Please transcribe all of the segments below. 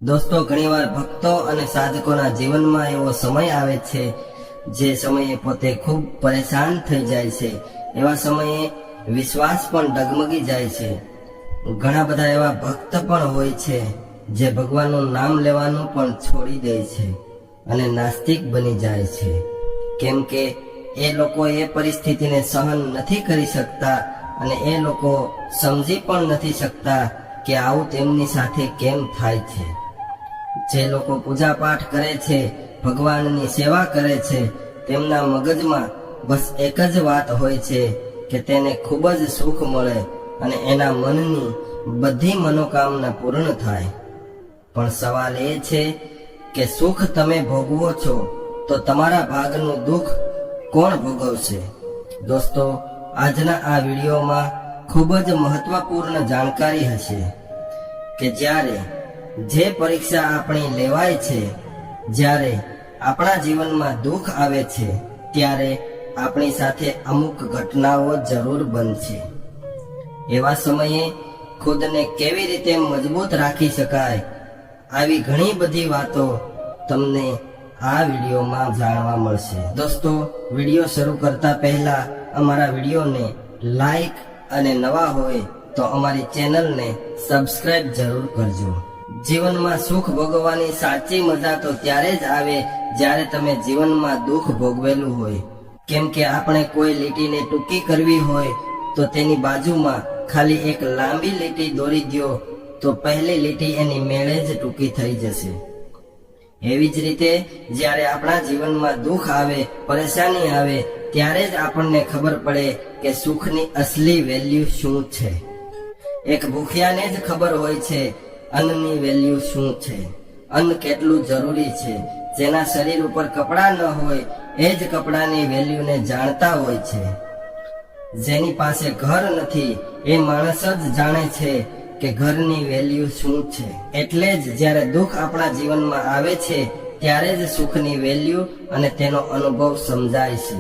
દોસ્તો, ઘણીવાર ભક્તો અને સાધકોના જીવનમાં એવો સમય આવે છે જે સમયે પોતે ખૂબ પરેશાન થઈ જાય છે. એવા સમયે વિશ્વાસ પણ ડગમગી જાય છે. ઘણા બધા એવા ભક્ત પણ હોય છે જે ભગવાનનું નામ લેવાનું પણ છોડી દે છે અને નાસ્તિક બની જાય છે, કેમ કે એ લોકો એ પરિસ્થિતિને સહન નથી કરી શકતા અને એ લોકો સમજી પણ નથી શકતા કે આવું તેમની સાથે કેમ થાય છે. જે લોકો પૂજા પાઠ કરે છે, ભગવાનની સેવા કરે છે, તેમના મગજમાં બસ એક જ વાત હોય છે કે તેને ખૂબ જ સુખ મળે અને એના મનની બધી મનોકામના પૂર્ણ થાય. પણ સવાલ એ છે કે સુખ તમે ભોગવો છો તો તમારા ભાગનું દુઃખ કોણ ભોગવશે? દોસ્તો, આજના આ વિડીયોમાં ખૂબ જ મહત્વપૂર્ણ જાણકારી હશે કે જ્યારે જે પરીક્ષા આપણી લેવાય છે, જ્યારે આપણા જીવનમાં દુઃખ આવે છે, ત્યારે આપણી સાથે અમુક ઘટનાઓ જરૂર બનશે. એવા સમયે ખુદને કેવી રીતે મજબૂત રાખી શકાય, આવી ઘણી બધી વાતો તમને આ વિડીયોમાં જાણવા મળશે. દોસ્તો, વિડીયો શરૂ કરતા પહેલા અમારા વિડીયોને લાઈક અને નવા હોય તો અમારી ચેનલને સબસ્ક્રાઇબ જરૂર કરજો. જીવનમાં સુખ ભોગવવાની સાચી મજા તો ત્યારે જ આવે જ્યારે તમે જીવનમાં દુઃખ ભોગવેલું હોય. કેમ કે આપણે કોઈ લીટીને ટૂંકી કરવી હોય તો તેની બાજુમાં ખાલી એક લાંબી લીટી દોરી દો તો પહેલી લીટી એની મેળે જ ટૂંકી થઈ જશે. એવી જ રીતે જ્યારે આપણા જીવનમાં દુઃખ આવે, પરેશાની આવે, ત્યારે જ આપણને ખબર પડે કે સુખની અસલી વેલ્યુ શું છે. એક ભૂખ્યાને જ ખબર હોય છે અન્નની વેલ્યુ શું છે, અન્ન કેટલું જરૂરી છે. જેના શરીર ઉપર કપડાં ન હોય એ જ કપડાની વેલ્યુને જાણતા હોય છે. જેની પાસે ઘર નથી એ માણસ જ જાણે છે કે ઘરની વેલ્યુ શું છે. એટલે જ જ્યારે દુઃખ આપણા જીવનમાં આવે છે ત્યારે જ સુખની વેલ્યુ અને તેનો અનુભવ સમજાય છે.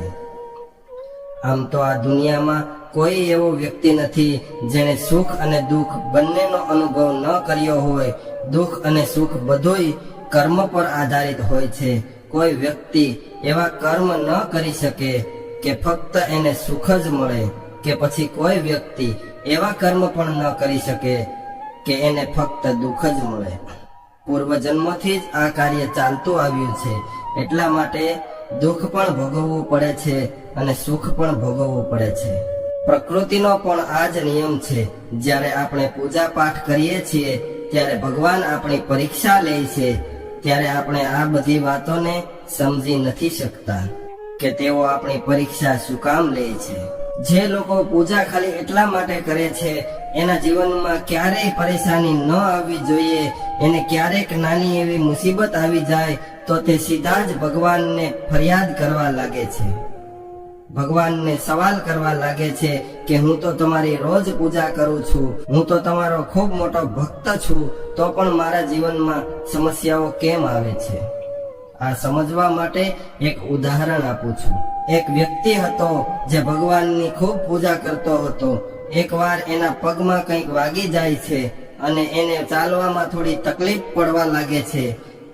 આમ તો આ દુનિયામાં કોઈ એવો વ્યક્તિ નથી જેણે સુખ અને દુઃખ બંનેનો અનુભવ ન કર્યો હોય. દુઃખ અને સુખ બધુંય કર્મ પર આધારિત હોય છે. કોઈ વ્યક્તિ એવા કર્મ ન કરી શકે કે ફક્ત એને સુખ જ મળે, કે પછી કોઈ વ્યક્તિ એવા કર્મ પણ ન કરી શકે કે એને ફક્ત દુઃખ જ મળે. પૂર્વજન્મથી જ આ કાર્ય ચાલતું આવ્યું છે, એટલા માટે દુઃખ પણ ભોગવવું પડે છે અને સુખ પણ ભોગવવું પડે છે. પ્રકૃતિનો પણ આ જ નિયમ છે. જ્યારે આપણે પૂજા પાઠ કરીએ છીએ ત્યારે ભગવાન આપણી પરીક્ષા લે છે. ત્યારે આપણે આ બધી વાતોને સમજી નથી શકતા કે તેઓ આપણી પરીક્ષા શું કામ લે છે. જે લોકો પૂજા ખાલી એટલા માટે કરે છે, એના જીવનમાં ક્યારેય પરેશાની ન આવવી જોઈએ. એને ક્યારેક નાની એવી મુસીબત આવી જાય તો તે સીધા જ ભગવાનને ફરિયાદ કરવા લાગે છે, ભગવાનને સવાલ કરવા લાગે છે કે હું તો તમારી રોજ પૂજા કરું છું, હું તો તમારો ખૂબ મોટો ભક્ત છું, તો પણ મારા જીવનમાં સમસ્યાઓ કેમ આવે છે? આ સમજવા માટે એક ઉદાહરણ આપું છું. એક વ્યક્તિ હતો જે ભગવાનની ખૂબ પૂજા કરતો હતો. એકવાર એના પગમાં કંઈક વાગી જાય છે અને એને ચાલવામાં થોડી તકલીફ પડવા લાગે છે.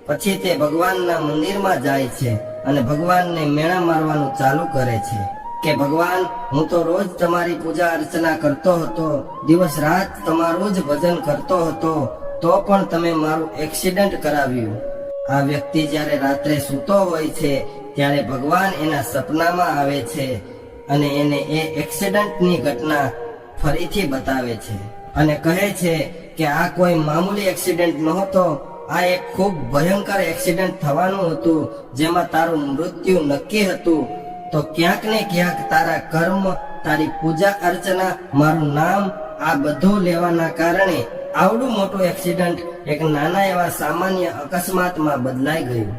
પછી તે ભગવાનના મંદિરમાં જાય છે અને ભગવાનને મેણા મારવાનું ચાલુ કરે છે કે ભગવાન, હું તો રોજ તમારી પૂજા અર્ચના કરતો હતો, દિવસ રાત તમારું જ ભજન કરતો હતો, તો પણ તમે મારું એક્સિડન્ટ કરાવ્યું. આ વ્યક્તિ જ્યારે રાત્રે સૂતો હોય છે ત્યારે ભગવાન એના સપનામાં આવે છે અને એને એ એક્સિડન્ટની ઘટના ફરીથી બતાવે છે અને કહે છે કે આ કોઈ મામૂલી એક્સિડન્ટ નહોતો, આ એક ખૂબ ભયંકર એક્સિડન્ટ થવાનું હતું જેમાં તારું મૃત્યુ નક્કી હતું. તો ક્યાંક ને ક્યાંક તારા કર્મ, તારી પૂજા અર્ચના, મારું નામ, આ બધું લેવાના કારણે આવડું મોટું એક્સિડન્ટ એક નાના એવા સામાન્ય અકસ્માતમાં બદલાઈ ગયું.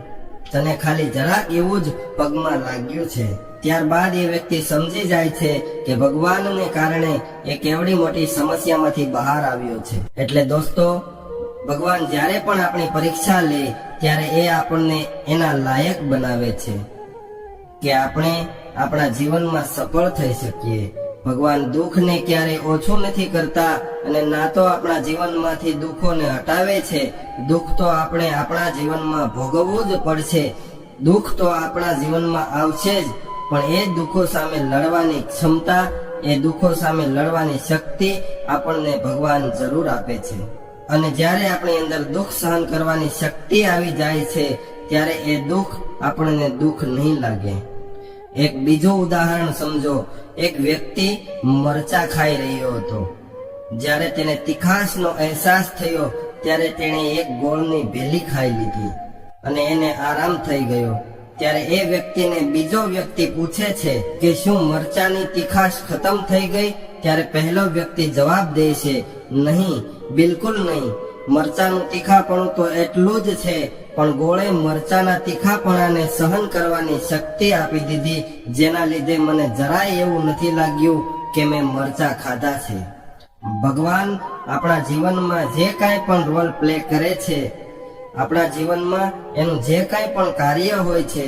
તને ખાલી જરાક એવું જ પગમાં લાગ્યું છે. ત્યારબાદ એ વ્યક્તિ સમજી જાય છે કે ભગવાનને કારણે એ કેવડી મોટી સમસ્યામાંથી બહાર આવ્યો છે. એટલે દોસ્તો, ભગવાન જ્યારે પણ આપણી પરીક્ષા લે ત્યારે એ આપણને એના લાયક બનાવે છે કે આપણે આપણા જીવનમાં સફળ થઈ શકીએ. ભગવાન દુઃખને ક્યારેય ઓછું નથી કરતા અને ના તો આપણા જીવનમાંથી દુઃખોને હટાવે છે. દુઃખ તો આપણે આપણા જીવનમાં ભોગવવું જ પડશે. દુઃખ તો આપણા જીવનમાં આવશે જ, પણ એ દુઃખો સામે લડવાની ક્ષમતા, એ દુઃખો સામે લડવાની શક્તિ આપણને ભગવાન જરૂર આપે છે. અને જ્યારે આપણી અંદર દુઃખ સહન કરવાની શક્તિ આવી જાય છે, ત્યારે એ દુઃખ આપણને દુઃખ નહીં લાગે. એક બીજું ઉદાહરણ સમજો. એક વ્યક્તિ મરચા ખાઈ રહ્યો હતો. જ્યારે તેને તીખાશનો અહેસાસ થયો, ત્યારે તેણે એક ગોળની ભેલી ખાઈ લીધી અને એને આરામ થઈ ગયો. ત્યારે એ વ્યક્તિને બીજો વ્યક્તિ પૂછે છે કે શું મરચાની તીખાશ ખતમ થઈ ગઈ? ત્યારે પહેલો વ્યક્તિ જવાબ દે છે, નહીં, બિલકુલ નહીં. મરચાનું તીખાપણું તો એટલું જ છે, પણ ગોળે મરચાના તીખાપણાને સહન કરવાની શક્તિ આપી દીધી, જેના લીધે મને જરાય એવું નથી લાગ્યું કે મેં મરચા ખાધા છે. ભગવાન આપણા જીવનમાં જે કાંઈ પણ રોલ પ્લે કરે છે, આપણા જીવનમાં એનું જે કાંઈ પણ કાર્ય હોય છે,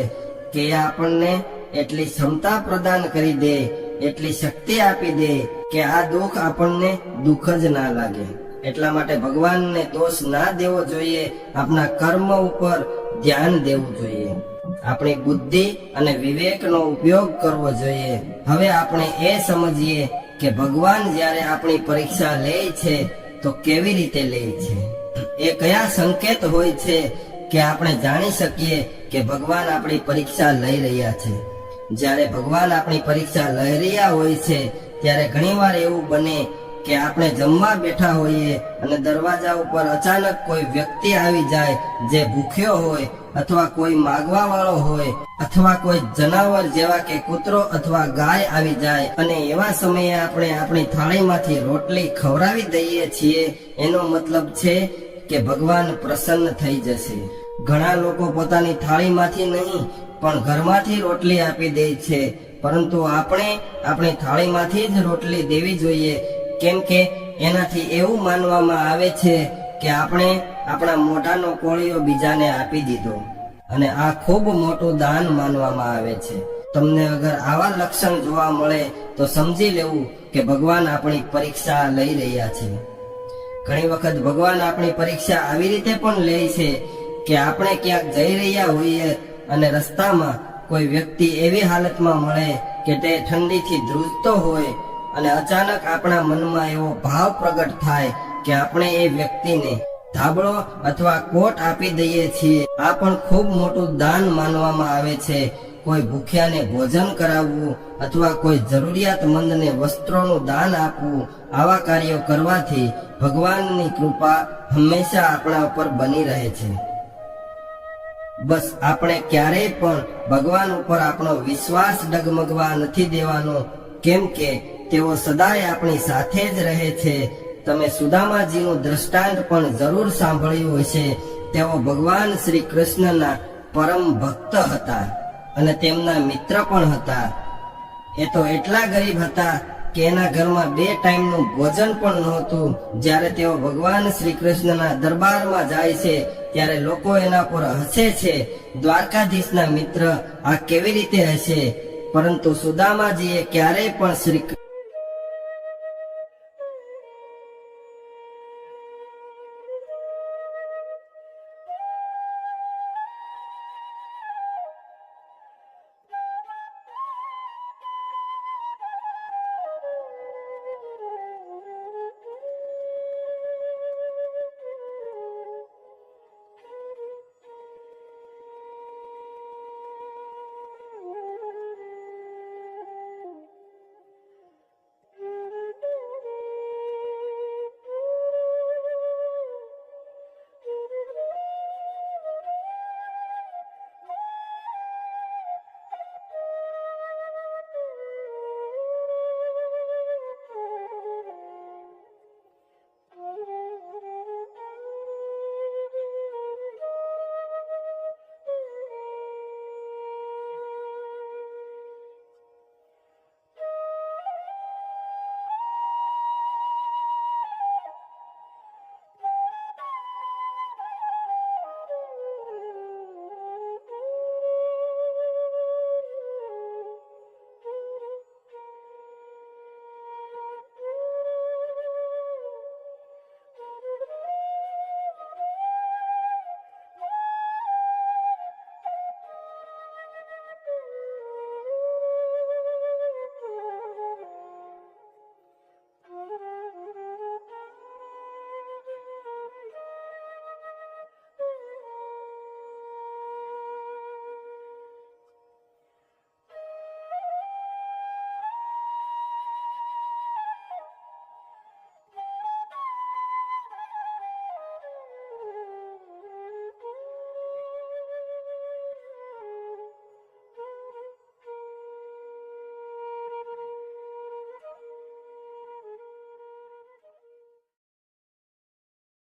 કે એ આપણને એટલી ક્ષમતા પ્રદાન કરી દે, એટલી શક્તિ આપી દે કે આ દુઃખ આપણને દુઃખ જ ના લાગે. એટલા માટે ભગવાનને દોષ ના દેવો જોઈએ, આપણા કર્મ ઉપર ધ્યાન દેવું જોઈએ, આપણી બુદ્ધિ અને વિવેકનો ઉપયોગ કરવો જોઈએ. હવે આપણે એ સમજીએ કે ભગવાન જ્યારે આપણી પરીક્ષા લે છે તો કેવી રીતે લે છે, એ કયા સંકેત હોય છે કે આપણે જાણી શકીએ કે ભગવાન આપણી પરીક્ષા લઈ રહ્યા છે. જ્યારે ભગવાન આપણી પરીક્ષા લઈ રહ્યા હોય છે, ત્યારે ઘણીવાર એવું બને કે આપણે જમવા બેઠા હોઈએ અને દરવાજા ઉપર અચાનક કોઈ વ્યક્તિ આવી જાય જે ભૂખ્યો હોય, અથવા કોઈ માગવા વાળો હોય, અથવા કોઈ જનાવર જેવા કે કૂતરો અથવા ગાય આવી જાય અને એવા સમયે આપણે આપણી થાળીમાંથી રોટલી ખવડાવી દઈએ છીએ, એનો મતલબ છે કે ભગવાન પ્રસન્ન થઈ જશે. ઘણા લોકો પોતાની થાળીમાંથી નહીં પણ ઘરમાંથી રોટલી આપી દે છે, પરંતુ આપણે આપણી થાળીમાંથી જ રોટલી દેવી જોઈએ, કેમ કે એનાથી એવું માનવામાં આવે છે કે આપણે આપણા મોઢાનો કોળિયો બીજાને આપી દીધો, અને આ ખૂબ મોટું દાન માનવામાં આવે છે. તમને અગર આવા લક્ષણ જોવા મળે તો સમજી લેવું કે ભગવાન આપણી પરીક્ષા લઈ રહ્યા છે. ઘણી વખત ભગવાન આપણી પરીક્ષા આવી રીતે પણ લે છે કે આપણે ક્યાંક જઈ રહ્યા હોઈએ અને રસ્તામાં કોઈ વ્યક્તિ એવી હાલતમાં મળે કે તે ઠંડીથી ધ્રુજતો હોય, અને અચાનક આપણા મનમાં એવો ભાવ પ્રગટ થાય કે આપણે એ વ્યક્તિને ધાબળો અથવા કોટ આપી દઈએ છીએ. આ પણ ખૂબ મોટું દાન માનવામાં આવે છે. કોઈ ભૂખ્યાને ભોજન કરાવવું અથવા કોઈ જરૂરિયાતમંદને વસ્ત્રોનું દાન આપવું, આવા કાર્યો કરવાથી ભગવાનની કૃપા હંમેશા આપણા ઉપર બની રહે છે. બસ આપણે ક્યારેય પણ ભગવાન ઉપર આપણો વિશ્વાસ ડગમગવા નથી દેવાનો, કેમ કે તેઓ સદાય આપણી સાથે જ રહે છે. તમે સુદામાજીનું દ્રષ્ટાંત પણ જરૂર સાંભળ્યું હશે. તેઓ ભગવાન શ્રી કૃષ્ણના પરમ ભક્ત હતા અને તેમના મિત્ર પણ હતા. એ તો એટલા ગરીબ હતા કે એના ઘરમાં 2 ટાઈમનું ભોજન પણ નહોતું. જ્યારે તેઓ ભગવાન શ્રી કૃષ્ણના દરબારમાં જાય છે ત્યારે લોકો એના પર હસે છે, દ્વારકાધીશના મિત્ર આ કેવી રીતે હશે? પરંતુ સુદામાજીએ ક્યારેય પણ